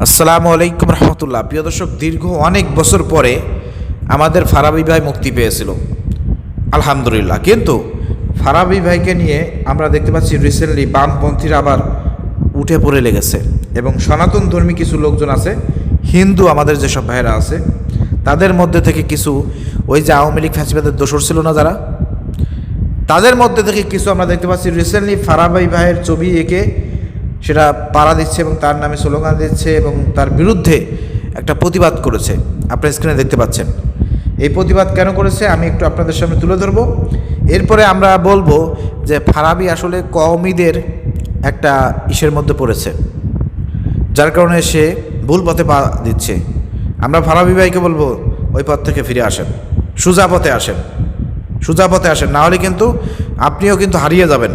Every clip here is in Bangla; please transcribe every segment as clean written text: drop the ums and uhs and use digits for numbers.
আসসালামু আলাইকুম রহমতুল্লাহ। প্রিয় দর্শক, দীর্ঘ অনেক বছর পরে আমাদের ফারাবি ভাই মুক্তি পেয়েছিল আলহামদুলিল্লাহ। কিন্তু ফারাবি ভাইকে নিয়ে আমরা দেখতে পাচ্ছি রিসেন্টলি বামপন্থীরা আবার উঠে পড়ে লেগেছে এবং সনাতন ধর্মী কিছু লোকজন আছে, হিন্দু আমাদের যেসব ভাইয়েরা আছে তাদের মধ্যে থেকে কিছু ওই যে আওয়ামী লীগ ফ্যাসিবাদের দোসর ছিল না যারা, তাদের মধ্যে থেকে কিছু আমরা দেখতে পাচ্ছি রিসেন্টলি ফারাবি ভাইয়ের ছবি এঁকে সেটা পাড়া দিচ্ছে এবং তার নামে স্লোগান দিচ্ছে এবং তার বিরুদ্ধে একটা প্রতিবাদ করেছে। আপনার স্ক্রিনে দেখতে পাচ্ছেন। এই প্রতিবাদ কেন করেছে আমি একটু আপনাদের সামনে তুলে ধরব। এরপরে আমরা বলবো যে ফারাবি আসলে কওমিদের একটা ইসের মধ্যে পড়েছে, যার কারণে সে ভুল পথে পা দিচ্ছে। আমরা ফারাবি ভাইকে বলবো ওই পথ থেকে ফিরে আসেন, সোজা পথে আসেন, সোজা পথে আসেন, না হলে কিন্তু আপনিও কিন্তু হারিয়ে যাবেন।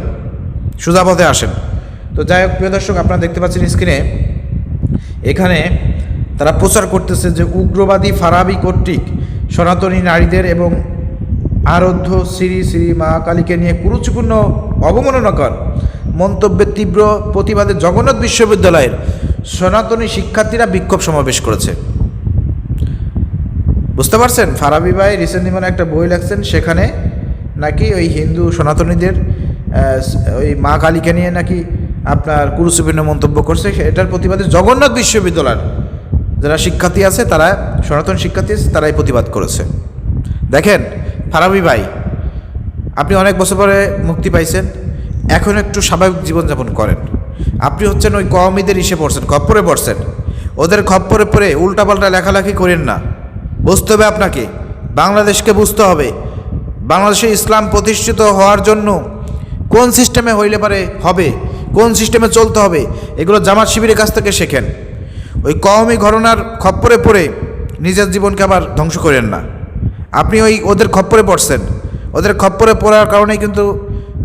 সোজা পথে আসেন। তো যাই হোক, প্রিয় দর্শক, আপনারা দেখতে পাচ্ছেন স্ক্রিনে, এখানে তারা প্রচার করতেছে যে উগ্রবাদী ফারাবি কর্তৃক সনাতনী নারীদের এবং আরাধ্য শ্রী শ্রী মা কালীকে নিয়ে কুরুচিপূর্ণ অবমাননাকর মন্তব্যের তীব্র প্রতিবাদে জগন্নাথ বিশ্ববিদ্যালয়ের সনাতনী শিক্ষার্থীরা বিক্ষোভ সমাবেশ করেছে। বুঝতে পারছেন? ফারাবি ভাই রিসেন্টলি মানে একটা বই লেখছেন, সেখানে নাকি ওই হিন্দু সনাতনীদের ওই মা কালীকে নিয়ে নাকি আপনার কুরুচিপূর্ণ মন্তব্য করছে। এটার প্রতিবাদে জগন্নাথ বিশ্ববিদ্যালয়ের যারা শিক্ষার্থী আছে, তারা সনাতন শিক্ষার্থী আছে, তারাই প্রতিবাদ করেছে। দেখেন ফারাবি ভাই, আপনি অনেক বছর পরে মুক্তি পাইছেন, এখন একটু স্বাভাবিক জীবনযাপন করেন। আপনি হচ্ছেন ওই কওমিদের ইসে পড়ছেন, খপ্পরে পড়ছেন, ওদের খপ্পরে পড়ে উল্টাপাল্টা লেখালেখি করেন না। বুঝতে হবে আপনাকে, বাংলাদেশকে বুঝতে হবে। বাংলাদেশে ইসলাম প্রতিষ্ঠিত হওয়ার জন্য কোন সিস্টেমে হইলে পারে হবে, কোন সিস্টেমে চলতে হবে, এগুলো জামাত শিবিরের কাছ থেকে শেখেন। ওই কওমি ঘটনার খপ্পরে পড়ে নিজের জীবনকে আবার ধ্বংস করেন না। আপনি ওই ওদের খপ্পরে পড়ছেন, ওদের খপ্পরে পড়ার কারণেই কিন্তু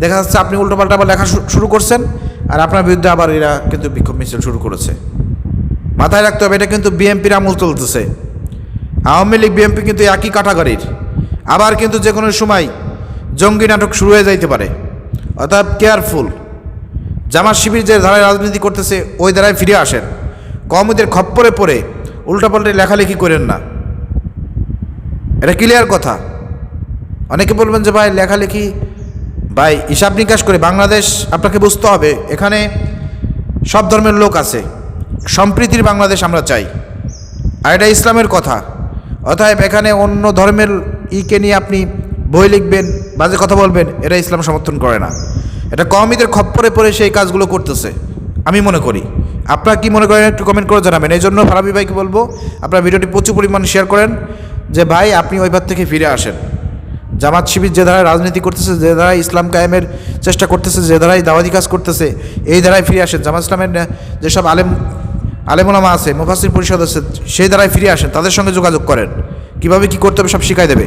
দেখা যাচ্ছে আপনি উল্টোপাল্টা আবার লেখা শুরু করছেন, আর আপনার বিরুদ্ধে আবার এরা কিন্তু বিক্ষোভ মিছিল শুরু করেছে। মাথায় রাখতে হবে, এটা কিন্তু বিএনপির আমল চলতেছে। আওয়ামী লীগ বিএনপি কিন্তু একই ক্যাটাগরির। আবার কিন্তু যে কোনো সময় জঙ্গি নাটক শুরু হয়ে যাইতে পারে, অর্থাৎ কেয়ারফুল। জামাত শিবির যে ধারায় রাজনীতি করতেছে ওই ধারায় ফিরে আসেন। কওমিদের খপ্পরে পড়ে উল্টাপাল্টা লেখালেখি করেন না, এটা ক্লিয়ার কথা। অনেকে বলবেন যে ভাই লেখালেখি, ভাই হিসাব নিকাশ করে বাংলাদেশ আপনাকে বুঝতে হবে, এখানে সব ধর্মের লোক আছে, সম্প্রীতির বাংলাদেশ আমরা চাই, আর এটা ইসলামের কথা। অতএব এখানে অন্য ধর্মের ইকে নিয়ে আপনি বই লিখবেন, বাজে কথা বলবেন, এটা ইসলাম সমর্থন করে না। এটা কওমিদের খপ্পরে পড়ে সেই কাজগুলো করতেছে আমি মনে করি। আপনারা কি মনে করেন একটু কমেন্ট করে জানাবেন। এই জন্য ফারাবি ভাইকে বলবো আপনারা ভিডিওটি প্রচুর পরিমাণে শেয়ার করেন, যে ভাই আপনি ওই পথ থেকে ফিরে আসেন। জামাত শিবির যে ধারায় রাজনীতি করতেছে, যে ধারায় ইসলাম কায়েমের চেষ্টা করতেছে, যে ধারায় দাওয়াতি কাজ করতেছে, এই ধারায় ফিরে আসেন। জামাত ইসলামের যেসব আলেমুলামা আছে, মুফাসসির পরিষদ আছে, সেই ধারায় ফিরে আসেন, তাদের সঙ্গে যোগাযোগ করেন, কীভাবে কী করতে হবে সব শিখাই দেবে।